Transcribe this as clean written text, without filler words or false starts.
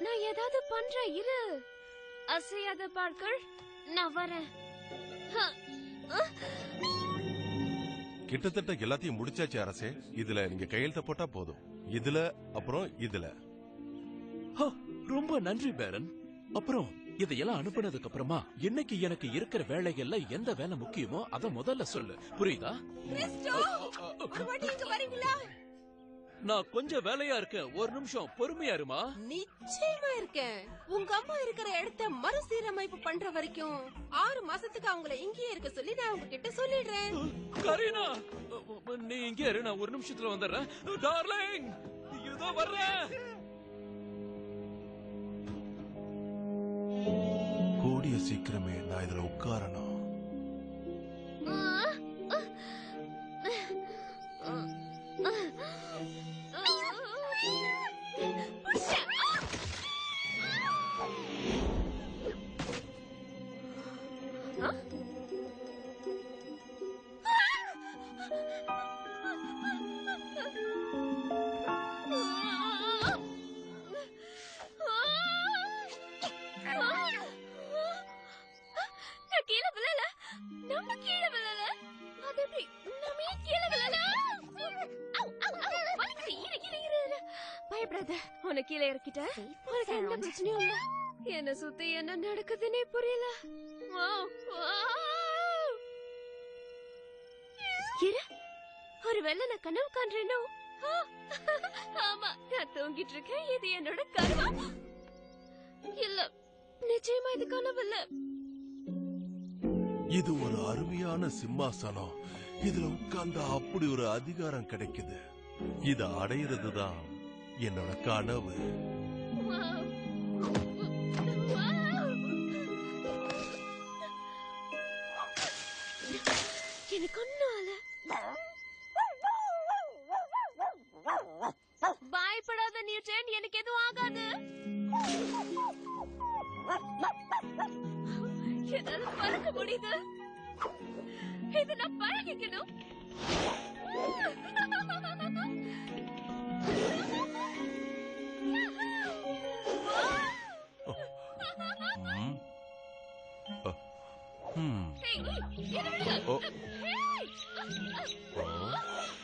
நான் ஏதாவது பண்றேன், இரு. அசையாத பார்க்கர், நான் வரேன். கிட்டத்தட்ட எல்லாத்தையும் முடிச்சாச்சு அரசே. இதுல நீங்க கையெழுத்த போட்டா போதும். இதுல அப்புறம் இதுல. ரொம்ப நன்றி பேரன். அப்புறம் இதையெல்லாம் அனுப்புனதுக்கு அப்புறமா இன்னைக்கு எனக்கு இருக்கிற வேலைகள்ல எந்த வேலை முக்கியமோ அத முதல்ல சொல்லு, புரியுதா? நான் கொஞ்சம் வேலையா இருக்கேன், ஒரு நிமிஷம் பொறுமையா இருமா. நிச்சயமா இருக்கேன். உங்க அம்மா இருக்கிற இடத்த மறுசீரமைப்பு பண்ற வரைக்கும் 6 மாசத்துக்கு அவங்கள இங்கேயே இருக்க சொல்லி நான் உங்ககிட்ட சொல்லிடுறேன். கரீனா, நீ இங்கே இரு, நான் ஒரு நிமிஷத்துல வந்துடுறேன். டார்லிங், இதோ வர்றேன். கூடிய சீக்கிரமே நான் இதுல உட்காரணும். பயப்படாத, உன கீழே இறக்கிட்ட. உனக்கு எந்த பிரச்சனையும் இல்ல. என்ன சுத்தி என்ன நடக்குதுன்னே புரியல. ஒருவேளை நான் கனவு காண்றேனோ? ஆமா, நான் தூங்கிட்டு இருக்கேன். இது என்னோட கனவா? இல்ல, நிச்சயமா இது கனவு இல்ல. இது ஒரு அருமையான சிம்மாசனம். இதுல உட்கார்ந்தா அப்படி ஒரு அதிகாரம் கிடைக்குது. இத அடையிறதுதான் என்னோட கனவு. எனக்கு ஒன்னும் ஆல. பயப்படாத நியூட்டன், எனக்கு எதுவும் ஆகாது. என்னால பறக்க முடியுது. இது நான் பழகிக்கணும். Oh.